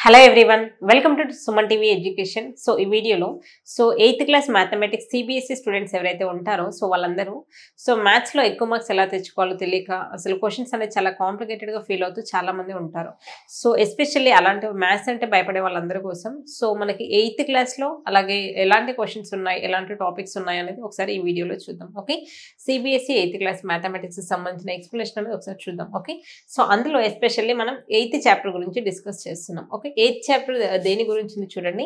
Hello everyone, welcome to Suman TV Education. So ఈ వీడియోలో 8th class mathematics CBSE students ఎవరైతే ఉంటారో వాళ్ళందరూ మ్యాథ్స్ లో ఎక్కువ మార్క్స్ ఎలా తెచ్చుకోవాలో తెలియక అసలు క్వశ్చన్స్ అనేది చాలా కాంప్లికేటెడ్ గా ఫీల్ అవుతూ చాలా మంది ఉంటారు. ఎస్పెషల్లీ అలాంటి మ్యాథ్స్ అంటే భయపడే వాళ్ళందరి కోసం మనకి 8th క్లాస్ లో అలాగే ఎలాంటి క్వశ్చన్స్ ఉన్నాయి, ఎలాంటి టాపిక్స్ ఉన్నాయి అనేది ఒకసారి ఈ వీడియోలో చూద్దాం. Okay, CBSE 8th class mathematics కి సంబంధించిన ఎక్స్ప్లెనేషన్ అనేది ఒకసారి చూద్దాం. ఓకే, అందులో ఎస్పెషల్లీ మనం 8th చాప్టర్ గురించి డిస్కస్ చేస్తున్నాం. ఓకే, 8th చాప్టర్ దేని గురించి చూడండి,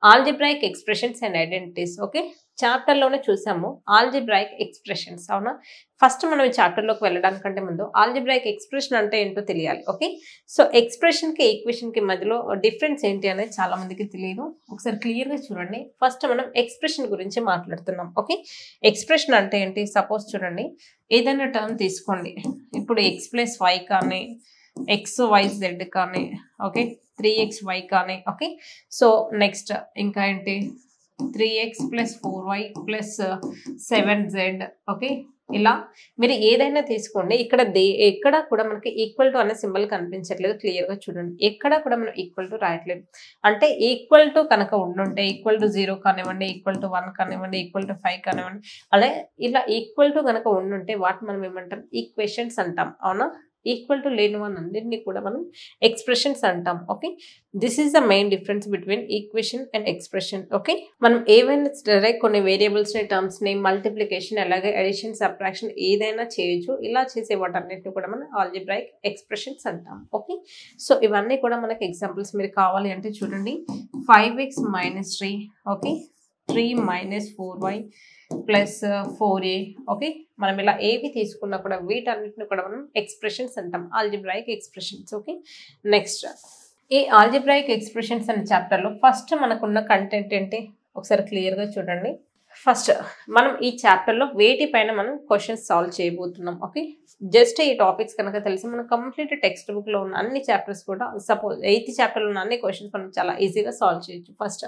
algebraic expressions and identities. Okay, chapter లోనే చూసాము ఆల్జిబ్రాయిక్ ఎక్స్ప్రెషన్స్. అవునా, ఫస్ట్ మనం ఈ చాప్టర్ లోకి వెళ్ళడానికంటే ముందు ఆల్జిబ్రాయిక్ ఎక్స్ప్రెషన్ అంటే ఏంటో తెలియాలి. ఓకే, ఎక్స్ప్రెషన్ కి ఈక్వేషన్ కి మధ్యలో డిఫరెన్స్ ఏంటి అనేది చాలా మందికి తెలియదు. ఒకసారి క్లియర్ గా చూడండి. ఫస్ట్ మనం ఎక్స్ప్రెషన్ గురించి మాట్లాడుతున్నాం. ఓకే, ఎక్స్ప్రెషన్ అంటే ఏంటి? సపోజ్ చూడండి, ఏదైనా టర్మ్ తీసుకోండి. ఇప్పుడు x+y కానీ xyz కానీ, ఓకే, 3xy కానీ. ఓకే, నెక్స్ట్ ఇంకా ఏంటి, 3x + 4y + 7z. ఓకే, ఇలా మీరు ఏదైనా తీసుకోండి. ఎక్కడ కూడా మనకి ఈక్వల్ టు అనే సింబల్ కనిపించట్లేదు. క్లియర్ గా చూడండి, ఎక్కడ కూడా మనం ఈక్వల్ టు రాయట్లేదు. అంటే ఈక్వల్ టు కనుక ఉండుంటే =0 కానివ్వండి, =1 కానివ్వండి, =5 కానివ్వండి, అలా ఇలా ఈక్వల్ టు కనుక ఉండుంటే వాటిని మనం ఏమంటాం? ఈక్వేషన్స్ అంటాం. అవునా, ఈక్వల్ టు లేని అన్నింటినీ కూడా మనం ఎక్స్ప్రెషన్స్ అంటాం. Okay, this is the main difference between equation and expression. Okay, మనం ఏవైనా కొన్ని వేరియబుల్స్ ని, టర్మ్స్ ని, మల్టిప్లికేషన్ అలాగే అడిషన్, సబ్ట్రాక్షన్ ఏదైనా చేయొచ్చు. ఇలా చేసే వాటన్నిటిని కూడా మనం ఆల్జిబ్రాయిక్ ఎక్స్ప్రెషన్స్ అంటాం. ఓకే, ఇవన్నీ కూడా మనకి ఎగ్జాంపుల్స్ మీరు కావాలి అంటే చూడండి, 5x - 3, okay, 3 - 4y + 4a. Okay, మనం ఇలా ఏవి తీసుకున్నా కూడా వీటన్నిటిని కూడా మనం ఎక్స్ప్రెషన్స్ అంటాం, ఆల్జిబ్రాయిక్ ఎక్స్ప్రెషన్స్. ఓకే, నెక్స్ట్ ఈ ఆల్జిబ్రాయిక్ ఎక్స్ప్రెషన్స్ అనే చాప్టర్ లో ఫస్ట్ మనకున్న కంటెంట్ ఏంటి ఒకసారి క్లియర్ గా చూడండి. ఫస్ట్ మనం ఈ చాప్టర్ లో వేటిపైన మనం క్వశ్చన్స్ సాల్వ్ చేయబోతున్నాం. ఓకే, జస్ట్ ఈ టాపిక్స్ కనుక తెలిసి మనం కంప్లీట్ టెక్స్ట్ బుక్ లో ఉన్న అన్ని చాప్టర్స్ కూడా, సపోజ్ 8th చాప్టర్ లో ఉన్న అన్ని క్వశ్చన్స్ మనం చాలా ఈజీగా సాల్వ్ చేయొచ్చు. ఫస్ట్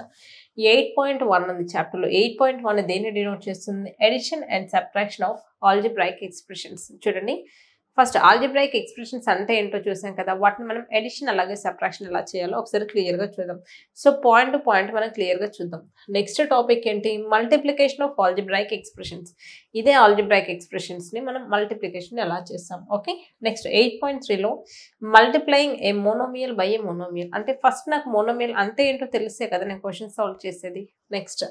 8.1 ఉంది చాప్టర్ లో. 8.1 దేన్ని డినోట్ చేస్తుంది? Addition and subtraction of algebraic expressions. చూడండి, ఫస్ట్ ఆల్జిబ్రాయిక్ ఎక్స్ప్రెషన్స్ అంటే ఏంటో చూసాం కదా, వాటిని మనం అడిషన్ అలాగే సబ్ట్రాక్షన్ ఎలా చేయాలో ఒకసారి క్లియర్ గా చూద్దాం. పాయింట్ టు పాయింట్ మనం క్లియర్ గా చూద్దాం. నెక్స్ట్ టాపిక్ ఏంటి? Multiplication of algebraic expressions. ఇదే ఆల్జిబ్రాయిక్ ఎక్స్ప్రెషన్స్ ని మనం మల్టిప్లికేషన్ ఎలా చేస్తాం. ఓకే, నెక్స్ట్ 8.3లో multiplying a monomial by a monomial. అంటే ఫస్ట్ నాకు మోనోమియల్ అంటే ఏంటో తెలిస్తే కదా నేను క్వశ్చన్ సాల్వ్ చేసేది. Next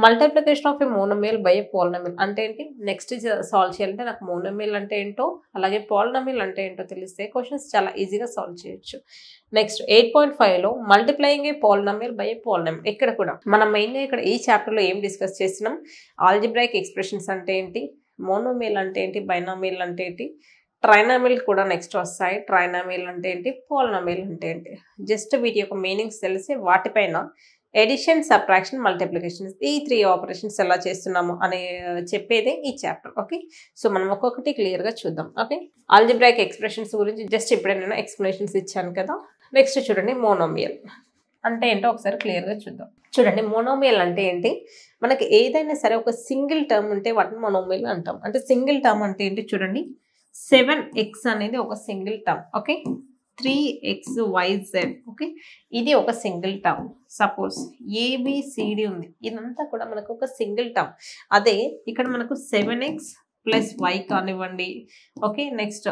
multiplication of a monomial by a polynomial అంటే ఏంటి? నెక్స్ట్ సాల్వ్ చేయాలంటే నాకు మోనోమియల్ అంటే ఏంటో అలాగే పాలినామియల్ అంటే ఏంటో తెలిస్తే క్వశ్చన్స్ చాలా ఈజీగా సాల్వ్ చేయొచ్చు. నెక్స్ట్ 8.5లో multiplying a polynomial by a polynomial. ఇక్కడ కూడా మనం మెయిన్గా ఇక్కడ ఈ చాప్టర్లో ఏం డిస్కస్ చేస్తున్నాం? ఆల్జిబ్రాయిక్ ఎక్స్ప్రెషన్స్ అంటే ఏంటి, మోనోమియల్ అంటే ఏంటి, బైనామియల్ అంటే ఏంటి, ట్రైనామియల్ కూడా నెక్స్ట్ వస్తాయి. ట్రైనామియల్ అంటే ఏంటి, పాలినామియల్ అంటే ఏంటి, జస్ట్ వీటి యొక్క మీనింగ్స్ తెలిసి వాటిపైన ఎడిషన్, సబ్ట్రాక్షన్, మల్టిప్లికేషన్ ఈ 3 ఆపరేషన్స్ ఎలా చేస్తున్నాము అని చెప్పేదే ఈ చాప్టర్. ఓకే, మనం ఒక్కొక్కటి క్లియర్ గా చూద్దాం. ఓకే, ఆల్జిబ్రాయిక్ ఎక్స్ప్రెషన్స్ గురించి జస్ట్ ఇప్పుడే నేను ఎక్స్ప్లెనేషన్స్ ఇచ్చాను కదా. నెక్స్ట్ చూడండి, మోనోమియల్ అంటే ఏంటో ఒకసారి క్లియర్ గా చూద్దాం. చూడండి, మోనోమియల్ అంటే ఏంటి? మనకి ఏదైనా సరే ఒక సింగిల్ టర్మ్ ఉంటే వాటిని మోనోమియల్ అంటాం. అంటే సింగిల్ టర్మ్ అంటే ఏంటి? చూడండి, 7x అనేది ఒక single term. Okay, 3xyz. Okay, ఇది ఒక సింగిల్ టర్మ్. సపోజ్ ABCD ఉంది, ఇదంతా కూడా మనకు ఒక సింగిల్ టర్మ్. అదే ఇక్కడ మనకు 7x + y కానివ్వండి, ఓకే, నెక్స్ట్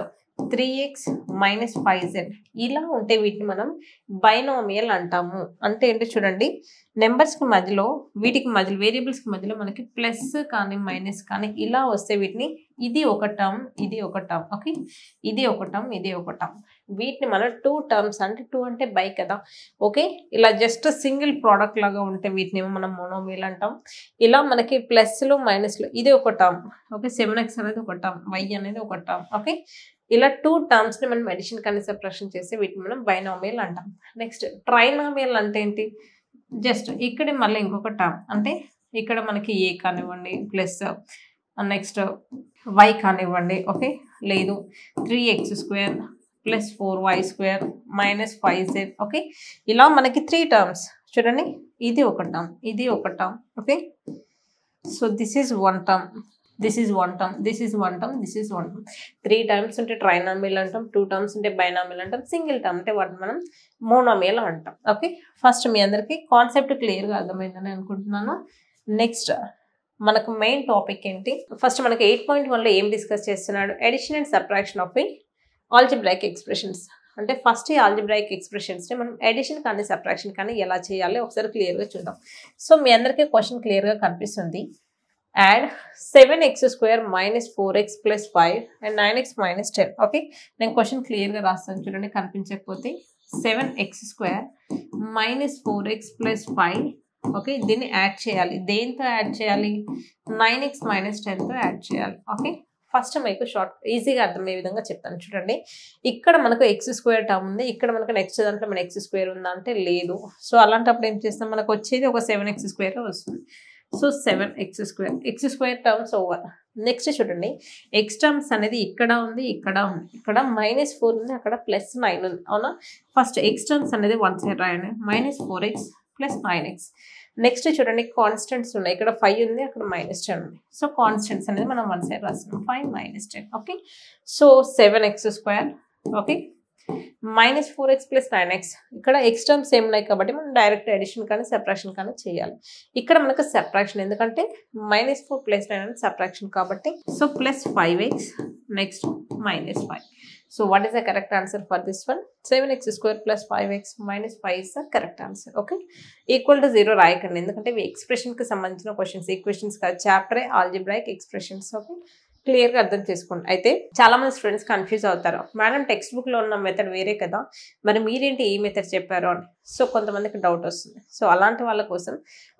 3x - 5z ఇలా ఉంటే వీటిని మనం బైనామియల్ అంటాము. అంటే ఏంటి? చూడండి, నెంబర్స్ కి మధ్యలో, వీటికి మధ్యలో, వేరియబుల్స్ కి మధ్యలో మనకి ప్లస్ కానీ మైనస్ కానీ ఇలా వస్తే వీటిని ఇది ఒక టర్మ్, ఇది ఒక టర్మ్. ఓకే, ఇది ఒక టర్మ్, ఇది ఒక టర్మ్. వీటిని మనం 2 టర్మ్స్, అంటే 2 అంటే బై కదా. ఓకే, ఇలా జస్ట్ సింగిల్ ప్రోడక్ట్ లాగా ఉంటే వీటిని మనం మోనోమియల్ అంటాం. ఇలా మనకి ప్లస్లు మైనస్లు ఇది ఒక టర్మ్. ఓకే, 7x అనేది ఒక టర్మ్, y అనేది ఒక టర్మ్. ఓకే, ఇలా 2 టర్మ్స్ ని మనం అడిషన్ కానీ సబ్ట్రాక్షన్ చేసి వీటిని మనం బైనామియల్ అంటాం. నెక్స్ట్ ట్రైనామియల్ అంటే ఏంటి? జస్ట్ ఇక్కడ మళ్ళీ ఇంకొక టర్మ్, అంటే ఇక్కడ మనకి a కానివ్వండి ప్లస్ నెక్స్ట్ y కానివ్వండి. ఓకే, లేదు 3x² + 4y² - 5z. ఓకే, ఇలా మనకి 3 టర్మ్స్. చూడండి, ఇది ఒక టర్మ్, ఇది ఒక term. Okay, this is 1 term, this is one term, this is one term, this is one term. 3 terms ఉంటే ట్రైనామియల్ అంటాం, 2 టర్మ్స్ ఉంటే బైనామియల్ అంటాం, సింగిల్ టర్మ్ అంటే వాటిని మనం మోనోమియల్ అంటాం. ఓకే, ఫస్ట్ మీ అందరికీ కాన్సెప్ట్ క్లియర్గా అర్థమైందని అనుకుంటున్నాను. నెక్స్ట్ మనకు మెయిన్ టాపిక్ ఏంటి, ఫస్ట్ మనకి 8.1లో ఏం డిస్కస్ చేస్తున్నాడు, addition and subtraction of algebraic expressions. అంటే ఫస్ట్ ఈ ఆల్జిబ్రాయిక్ ఎక్స్ప్రెషన్స్ని మనం ఎడిషన్ కానీ సబ్ట్రాక్షన్ కానీ ఎలా చేయాలి ఒకసారి క్లియర్గా చూద్దాం. సో మీ అందరికీ క్వశ్చన్ క్లియర్గా కనిపిస్తుంది. Add 7x² - 4x + 5 and 9x - 10. Okay, నేను క్వశ్చన్ క్లియర్గా రాస్తాను చూడండి, కనిపించకపోతే 7x² - 4x + 5. ఓకే, దీన్ని యాడ్ చేయాలి. దేంతో యాడ్ చేయాలి, 9x - 10తో యాడ్ చేయాలి. ఓకే, ఫస్ట్ మీకు షార్ట్ ఈజీగా అర్థమయ్యే విధంగా చెప్తాను చూడండి. ఇక్కడ మనకు x² టర్మ్ ఉంది, ఇక్కడ మనకు నెక్స్ట్ దాంట్లో మన x² ఉందా అంటే లేదు. సో అలాంటప్పుడు ఏం చేస్తాం, మనకు వచ్చేది ఒక 7x² వస్తుంది. So 7x², x² terms over. Next చూడండి, ఎక్స్ టర్మ్స్ అనేది ఇక్కడ ఉంది, ఇక్కడ ఉంది, ఇక్కడ -4 ఉంది, అక్కడ +9 ఉంది, అవునా. ఫస్ట్ ఎక్స్ టర్మ్స్ అనేది వన్ సైడ్ రాయండి, -4x + 9x. నెక్స్ట్ చూడండి, కాన్స్టెంట్స్ ఉన్నాయి, ఇక్కడ 5 ఉంది, అక్కడ -10 ఉంది. సో కాన్స్టెంట్స్ అనేది మనం వన్ సైడ్ రాస్తున్నాం, 5 - 10. Okay, so 7x², okay, -4x + 9x. ఇక్కడ ఎక్స్ టర్మ్స్ ఏం ఉన్నాయి కాబట్టి మనం డైరెక్ట్ అడిషన్ కానీ సబ్ట్రాక్షన్ కానీ చేయాలి. ఇక్కడ మనకు సబ్ట్రాక్షన్, ఎందుకంటే -4 + 9 అనేది సబ్ట్రాక్షన్ కాబట్టి. So +5x, next -5. So what is the correct answer for this one? 7x² + 5x - 5 is the correct answer. Okay, equal to 0 రాయకండి, ఎందుకంటే ఇవి ఎక్స్ప్రెషన్కి సంబంధించిన క్వశ్చన్స్, ఈక్వేషన్స్ కాదు, చాప్టరే ఆల్జిబ్రాయిక్ ఎక్స్ప్రెషన్స్. ఓకే, క్లియర్గా అర్థం చేసుకోండి. అయితే చాలామంది స్టూడెంట్స్ కన్ఫ్యూజ్ అవుతారు, మేడం టెక్స్ట్ బుక్లో ఉన్న మెథడ్ వేరే కదా, మరి మీరేంటి ఈ మెథడ్ చెప్పారు అని. సో కొంతమందికి డౌట్ వస్తుంది. సో అలాంటి వాళ్ళ కోసం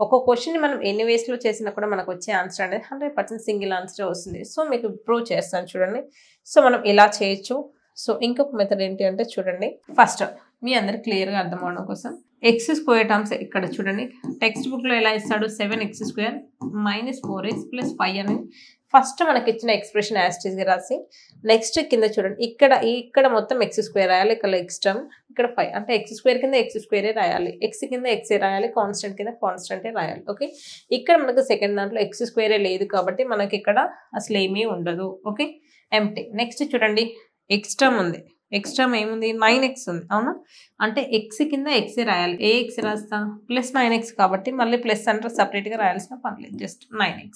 ఒక క్వశ్చన్ మనం ఎన్ని వేస్లో చేసినా కూడా మనకు వచ్చే ఆన్సర్ అనేది 100% సింగిల్ ఆన్సరే వస్తుంది. సో మీకు ప్రూవ్ చేస్తాను చూడండి. సో మనం ఇలా చేయొచ్చు. సో ఇంకొక మెథడ్ ఏంటి అంటే చూడండి, ఫస్ట్ మీ అందరు క్లియర్గా అర్థం అవడం కోసం x² టర్మ్స్ ఇక్కడ చూడండి, టెక్స్ట్ బుక్లో ఎలా ఇస్తాడు, 7x² - 4x + 5 అనేది ఫస్ట్ మనకి ఇచ్చిన ఎక్స్ప్రెషన్ యాస్టీస్గా రాసి, నెక్స్ట్ కింద చూడండి, ఇక్కడ మొత్తం x² రాయాలి, ఇక్కడ x టర్మ్, ఇక్కడ 5, అంటే x² కింద x² రాయాలి, x కింద x రాయాలి, కాన్స్టెంట్ కింద కాన్స్టెంటే రాయాలి. ఓకే, ఇక్కడ మనకు సెకండ్ దాంట్లో x² లేదు కాబట్టి మనకి ఇక్కడ అసలు ఏమీ ఉండదు. Okay, empty. నెక్స్ట్ చూడండి, ఎక్స్ టర్మ్ ఉంది, ఎక్స్ టర్మ్ ఏముంది, 9x ఉంది, అవునా. అంటే x కింద x రాయాలి, ఏ x రాస్తా, +9x కాబట్టి మళ్ళీ ప్లస్ అంటే సపరేట్గా రాయాల్సిన పని లేదు, జస్ట్ 9x.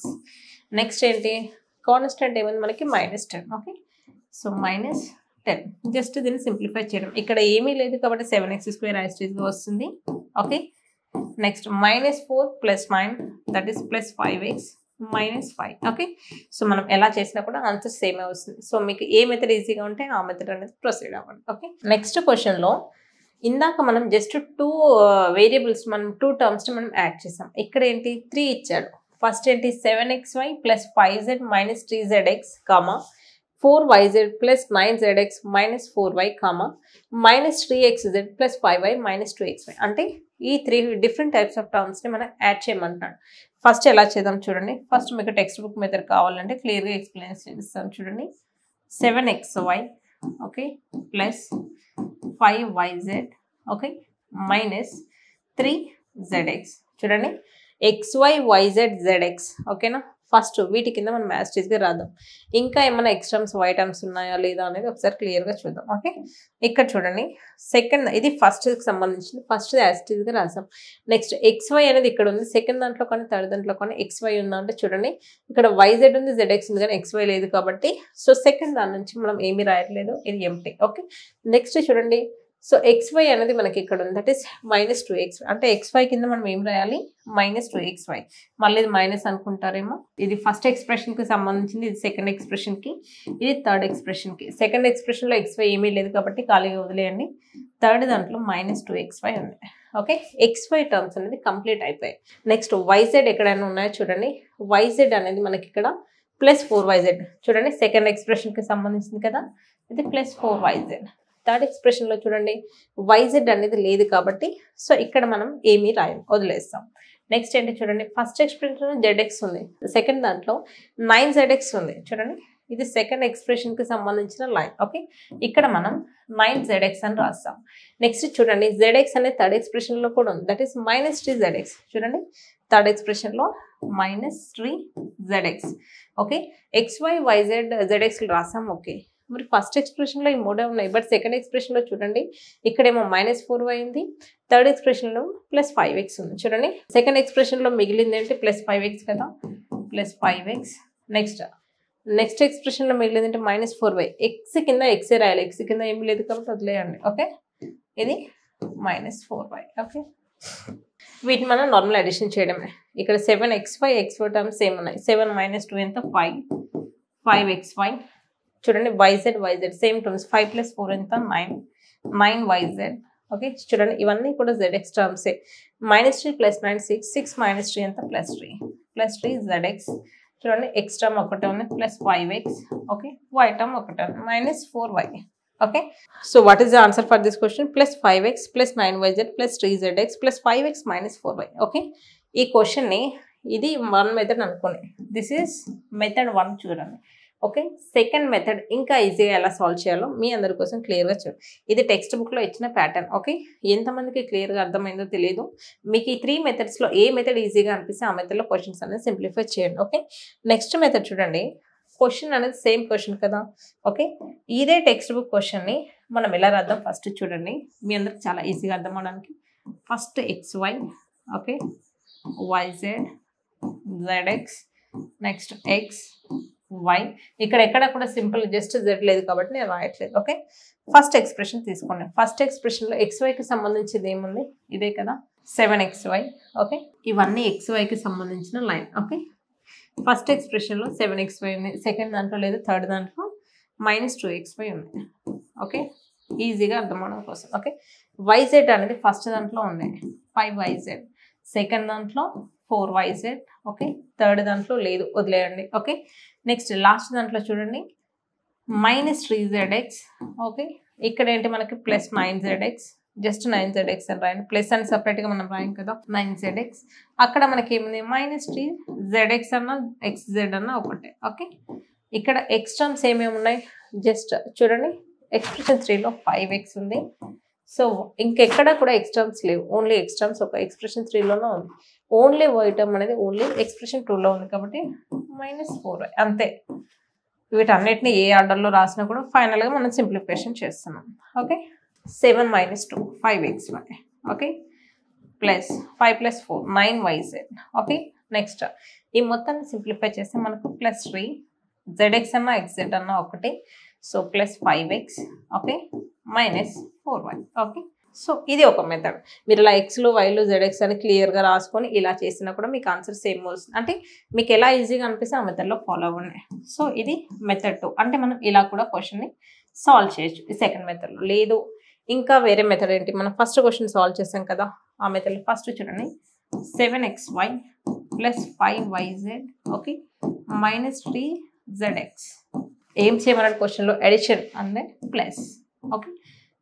నెక్స్ట్ ఏంటి, కాన్స్టెంట్ ఏముంది మనకి -10. ఓకే, సో -10, జస్ట్ దీన్ని సింప్లిఫై చేయడం, ఇక్కడ ఏమీ లేదు కాబట్టి 7x² యాస్టీస్గా వస్తుంది. Okay, next -4 + 9 that is +5x -5. Okay, so మనం ఎలా చేసినా కూడా ఆన్సర్ సేమే వస్తుంది. సో మీకు ఏ మెథడ్ ఈజీగా ఉంటే ఆ మెథడ్ అనేది ప్రొసీడ్ అవ్వండి. ఓకే, నెక్స్ట్ క్వశ్చన్లో ఇందాక మనం జస్ట్ 2 వేరియబుల్స్, మనం 2 టర్మ్స్ని మనం యాడ్ చేసాం. ఇక్కడ ఏంటి, 3 ఇచ్చాడు. ఫస్ట్ ఏంటి, 7xy + 5z - 3zx, 4yz + 9zx - 4y, -3xz + 5y - 2xy. అంటే ఈ 3 డిఫరెంట్ టైప్స్ ఆఫ్ టర్మ్స్ని మనం యాడ్ చేయమంటాడు. ఫస్ట్ ఎలా చేద్దాం చూడండి. ఫస్ట్ మీకు టెక్స్ట్ బుక్ మెథడ్ కావాలంటే క్లియర్గా ఎక్స్ప్లెయిన్ చేస్తాను చూడండి. 7xy, okay, + 5yz, okay, -3zx. చూడండి, xy yz zx, ఓకేనా. ఫస్ట్ వీటి కింద మనం యాస్టీస్గా రాద్దాం. ఇంకా ఏమైనా ఎక్స్ టర్మ్స్ వై టర్మ్స్ ఉన్నాయా లేదా అనేది ఒకసారి క్లియర్గా చూద్దాం. ఓకే, ఇక్కడ చూడండి, సెకండ్ ఇది ఫస్ట్కి సంబంధించింది, ఫస్ట్ యాస్టీస్గా రాసాం. నెక్స్ట్ xy అనేది ఇక్కడ ఉంది, సెకండ్ దాంట్లో కానీ థర్డ్ దాంట్లో కానీ xy ఉందా అంటే చూడండి, ఇక్కడ yz ఉంది, zx ఉంది, కానీ xy లేదు కాబట్టి సో సెకండ్ దాని నుంచి మనం ఏమీ రాయట్లేదు, ఇది ఎంప్టీ. ఓకే, నెక్స్ట్ చూడండి, సో xy అనేది మనకి ఇక్కడ ఉంది, దట్ ఈస్ -2x. అంటే xy కింద మనం ఏం రాయాలి, -2xy. మళ్ళీ ఇది మైనస్ అనుకుంటారేమో, ఇది ఫస్ట్ ఎక్స్ప్రెషన్కి సంబంధించింది, ఇది సెకండ్ ఎక్స్ప్రెషన్కి, ఇది థర్డ్ ఎక్స్ప్రెషన్కి. సెకండ్ ఎక్స్ప్రెషన్లో xy ఏమీ లేదు కాబట్టి ఖాళీగా వదిలేయండి. థర్డ్ దాంట్లో -2xy ఉంది. ఓకే, xy టర్మ్స్ అనేది కంప్లీట్ అయిపోయాయి. నెక్స్ట్ yz ఎక్కడైనా ఉన్నాయో చూడండి, yz అనేది మనకి ఇక్కడ +4yz. చూడండి, సెకండ్ ఎక్స్ప్రెషన్కి సంబంధించింది కదా, ఇది +4yz. థర్డ్ ఎక్స్ప్రెషన్లో చూడండి, yz అనేది లేదు కాబట్టి సో ఇక్కడ మనం ఏమీ రాయం, వదిలేస్తాం. నెక్స్ట్ ఏంటి చూడండి, ఫస్ట్ ఎక్స్ప్రెషన్లో zx ఉంది, సెకండ్ దాంట్లో 9zx ఉంది. చూడండి, ఇది సెకండ్ ఎక్స్ప్రెషన్కి సంబంధించిన లైన్. ఓకే, ఇక్కడ మనం 9zx అని రాస్తాం. నెక్స్ట్ చూడండి, zx అనేది థర్డ్ ఎక్స్ప్రెషన్లో కూడా ఉంది, దట్ ఈస్ -3zx. చూడండి, థర్డ్ ఎక్స్ప్రెషన్లో minus 3zx. Okay, xy yz zx రాసాం. ఓకే, మరి ఫస్ట్ ఎక్స్ప్రెషన్లో ఈ మూడే ఉన్నాయి, బట్ సెకండ్ ఎక్స్ప్రెషన్లో చూడండి ఇక్కడేమో -4y ఉంది, థర్డ్ ఎక్స్ప్రెషన్లో +5x ఉంది. చూడండి సెకండ్ ఎక్స్ప్రెషన్లో మిగిలింది ఏంటి +5x కదా, +5x. నెక్స్ట్ ఎక్స్ప్రెషన్లో మిగిలింది అంటే -4y. x కింద x రాయాలి, x కింద ఏమి లేదు కాబట్టి వదిలేయండి. ఓకే, ఇది -4y. ఓకే, వీటిని మనం నార్మల్ అడిషన్ చేయడమే. ఇక్కడ 7xy xy టర్మ్స్ సేమ్ ఉన్నాయి. 7 - 2 ఎంత 5xy. చూడండి yz సేమ్ టర్మ్స్ 5 + 4 ఎంత 9yz. ఓకే, చూడండి ఇవన్నీ కూడా zx టర్మ్సే. -3 + 9 6 -3 ఎంత +3zx. చూడండి x టర్మ్ ఒకటే ఉంది +5x. ఓకే, y టర్మ్ ఒకటే ఉంది -4y. Okay, so what is the answer for this question? +5x + 9yz + 3zx + 5x - 4y. Okay, ఈ క్వశ్చన్ని ఇది 1 మెథడ్ అనుకోండి. దిస్ ఈస్ మెథడ్ 1 చూడండి. ఓకే, సెకండ్ మెథడ్ ఇంకా ఈజీగా ఎలా సాల్వ్ చేయాలో మీ అందరి కోసం క్లియర్గా చూడండి. ఇది టెక్స్ట్ బుక్లో ఇచ్చిన ప్యాటర్న్. ఓకే, ఎంతమందికి క్లియర్గా అర్థమైందో తెలియదు. మీకు ఈ 3 మెథడ్స్లో ఏ మెథడ్ ఈజీగా అనిపిస్తే ఆ మెథడ్లో క్వశ్చన్స్ అనేది సింప్లిఫై చేయండి. ఓకే, నెక్స్ట్ మెథడ్ చూడండి. క్వశ్చన్ అనేది సేమ్ క్వశ్చన్ కదా. ఓకే, ఇదే టెక్స్ట్ బుక్ క్వశ్చన్ని మనం ఎలా రాద్దాం ఫస్ట్ చూడండి, మీ అందరికి చాలా ఈజీగా అర్థం అవడానికి. First xy, okay, yz zx, next x y. ఇక్కడ ఎక్కడ కూడా సింపుల్ జస్ట్ z లేదు కాబట్టి నేను రాయట్లేదు. ఓకే, ఫస్ట్ ఎక్స్ప్రెషన్ తీసుకోండి. ఫస్ట్ ఎక్స్ప్రెషన్లో xyకి సంబంధించింది ఏముంది, ఇదే కదా 7xy. ఓకే, ఇవన్నీ xyకి సంబంధించిన లైన్. ఓకే, ఫస్ట్ ఎక్స్ప్రెషన్లో 7xy ఉంది, సెకండ్ దాంట్లో లేదు, థర్డ్ దాంట్లో -2xy ఉంది. ఓకే, ఈజీగా అర్థం అవడం కోసం. ఓకే, yz అనేది ఫస్ట్ దాంట్లో ఉంది 5yz, సెకండ్ దాంట్లో 4yz. ఓకే, థర్డ్ దాంట్లో లేదు, వదిలేయండి. ఓకే, నెక్స్ట్ లాస్ట్ దాంట్లో చూడండి -3zx. ఓకే, ఇక్కడ ఏంటి మనకి +9zx, జస్ట్ 9zx అని రాయండి. ప్లస్ అని సపరేట్గా మనం రాయం కదా, 9zx. అక్కడ మనకి ఏముంది -3zx అన్న xz అన్న ఒకటే. ఓకే, ఇక్కడ x టర్మ్స్ ఏమేమి ఉన్నాయి జస్ట్ చూడండి. ఎక్స్ప్రెషన్ 3లో 5x ఉంది. సో ఇంకెక్కడ కూడా x టర్మ్స్ లేవు, ఓన్లీ x టర్మ్స్ ఒక ఎక్స్ప్రెషన్ 3లోనే ఉంది. ఓన్లీ y టర్మ్ అనేది ఓన్లీ ఎక్స్ప్రెషన్ 2లో ఉంది కాబట్టి -4y అంతే. వీటన్నిటిని ఏ ఆర్డర్లో రాసినా కూడా ఫైనల్గా మనం సింప్లిఫికేషన్ చేస్తున్నాం. Okay, 7 - 2 5xy. Okay, plus 5 + 4 9yz. Okay, next ఈ మొత్తాన్ని సింప్లిఫై చేస్తే మనకు +3 zx అన్న xz అన్న ఒకటి. So +5x. Okay, -4y. Okay, so ఇది ఒక మెథడ్. మీరు ఇలా xలు yలు zx అని క్లియర్గా రాసుకొని ఇలా చేసినా కూడా మీకు ఆన్సర్ సేమ్ వస్తుంది. అంటే మీకు ఎలా ఈజీగా అనిపిస్తే ఆ మెథడ్లో ఫాలో అవ్వండి. సో ఇది మెథడ్ 2. అంటే మనం ఇలా కూడా క్వశ్చన్ని సాల్వ్ చేయొచ్చు ఈ సెకండ్ మెథడ్లో. లేదు ఇంకా వేరే మెథడ్ ఏంటి, మనం ఫస్ట్ క్వశ్చన్ సాల్వ్ చేసాం కదా ఆ మెథడ్లో. ఫస్ట్ చూడండి 7xy + 5yz. Okay, -3zx. ఏం చేయమన్నాడు క్వశ్చన్లో, అడిషన్ అంటే plus. Okay,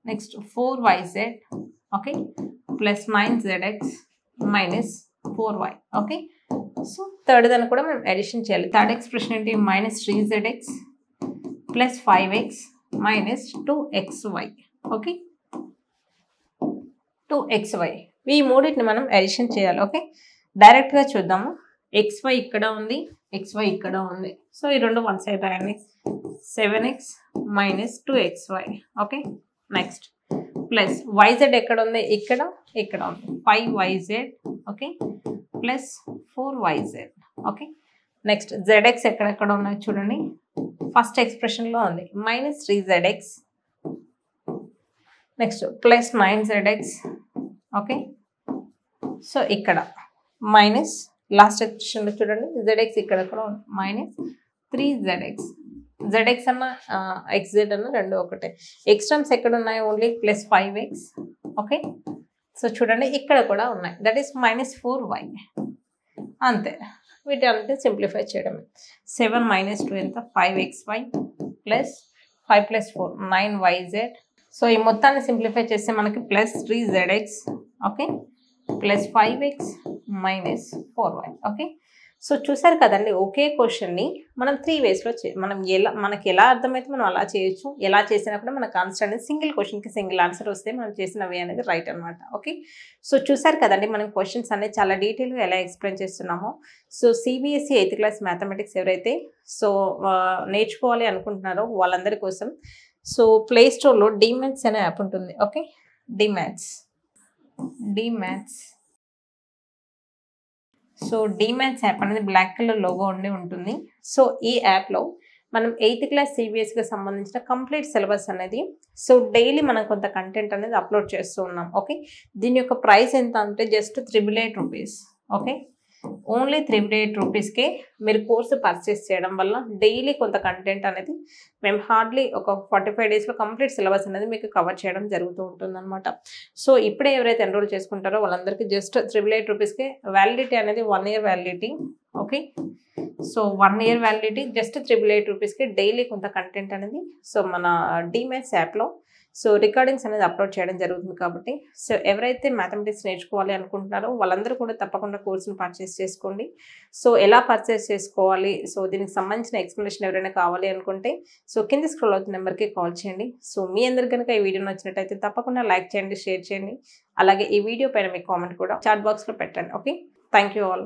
next 4yz. Okay, +9zx -4y. Okay, so third దాన్ని కూడా మనం అడిషన్ చేయాలి. థర్డ్ ఎక్స్ప్రెషన్ ఏంటి -3zx + 5x -2xy. Okay, 2xy. ఈ మూడింటిని మనం అడిషన్ చేయాలి. ఓకే, డైరెక్ట్గా చూద్దాము. xy ఇక్కడ ఉంది, xy ఇక్కడ ఉంది. సో ఈ రెండు వన్ సైడ్ రాయండి. 7x -2xy. Okay, next plus yz ఎక్కడ ఉంది, ఇక్కడ ఉంది 5yz. Okay, +4yz. Okay, next zx ఎక్కడెక్కడ ఉన్నాయి చూడండి. ఫస్ట్ ఎక్స్ప్రెషన్లో ఉంది -3zx. Next +9zx. Okay, so ఇక్కడ లాస్ట్ ఎక్స్ప్రెషన్లో చూడండి zx ఇక్కడ కూడా ఉంది -3zx. zx అన్న xz అన్న రెండు ఒకటే. x టర్మ్స్ ఎక్కడ ఉన్నాయి, ఓన్లీ +5x. ఓకే, సో చూడండి ఇక్కడ కూడా ఉన్నాయి, దట్ ఈస్ -4y. అంతే, వీటి అంటే సింప్లిఫై చేయడమే. 7 - 2 ఎంత 5xy +5 + 4 9yz. సో ఈ మొత్తాన్ని సింప్లిఫై చేస్తే మనకి +3zx. Okay, +5x -4y. Okay, so చూసారు కదండి, ఒకే క్వశ్చన్ని మనం 3 వేస్లో మనం మనకి ఎలా అర్థమైతే మనం అలా చేయొచ్చు. ఎలా చేసినా కూడా మనకు ఆన్సర్ అనేది సింగిల్ క్వశ్చన్కి సింగిల్ ఆన్సర్ వస్తే మనం చేసిన వే అనేది రైట్ అనమాట. ఓకే, సో చూసారు కదండి మనం క్వశ్చన్స్ అనేది చాలా డీటెయిల్గా ఎలా ఎక్స్ప్లెయిన్ చేస్తున్నామో. So CBSE 8th class mathematics ఎవరైతే సో నేర్చుకోవాలి అనుకుంటున్నారో వాళ్ళందరి కోసం సో ప్లే స్టోర్లో డిమాథ్స్ అనే యాప్ ఉంటుంది. ఓకే, డిమాథ్స్ సో డిమాథ్స్ యాప్ అనేది బ్లాక్ కలర్ లోగో ఉండి ఉంటుంది. సో ఈ యాప్లో మనం 8th క్లాస్ సిబిఎస్ఈకి సంబంధించిన కంప్లీట్ సిలబస్ అనేది సో డైలీ మనం కొంత కంటెంట్ అనేది అప్లోడ్ చేస్తూ ఉన్నాం. ఓకే, దీని యొక్క ప్రైస్ ఎంత అంటే జస్ట్ 888 రూపీస్. ఓకే, ఓన్లీ 888 రూపీస్కే మీరు కోర్సు పర్చేస్ చేయడం వల్ల డైలీ కొంత కంటెంట్ అనేది మేము హార్డ్లీ ఒక 45 డేస్లో కంప్లీట్ సిలబస్ అనేది మీకు కవర్ చేయడం జరుగుతూ ఉంటుంది అనమాట. సో ఇప్పుడే ఎవరైతే ఎన్రోల్ చేసుకుంటారో వాళ్ళందరికీ జస్ట్ 888 రూపీస్కే వ్యాలిడిటీ అనేది 1 year validity. Okay, so 1 year validity just 888 రూపీస్కి డైలీ కొంత కంటెంట్ అనేది సో మన డిమాథ్స్ యాప్లో సో రికార్డింగ్స్ అనేది అప్లోడ్ చేయడం జరుగుతుంది. కాబట్టి సో ఎవరైతే మ్యాథమెటిక్స్ నేర్చుకోవాలి అనుకుంటున్నారో వాళ్ళందరూ కూడా తప్పకుండా కోర్సును పర్చేస్ చేసుకోండి. సో ఎలా పర్చేస్ చేసుకోవాలి, సో దీనికి సంబంధించిన ఎక్స్ప్లెనేషన్ ఎవరైనా కావాలి అనుకుంటే సో కింద స్క్రోల్ అవుతున్న నెంబర్కి కాల్ చేయండి. సో మీ అందరు కనుక ఈ వీడియో నచ్చినట్టయితే తప్పకుండా లైక్ చేయండి, షేర్ చేయండి. అలాగే ఈ వీడియో పైన మీ కామెంట్ కూడా చాట్ బాక్స్లో పెట్టండి. Okay, thank you all.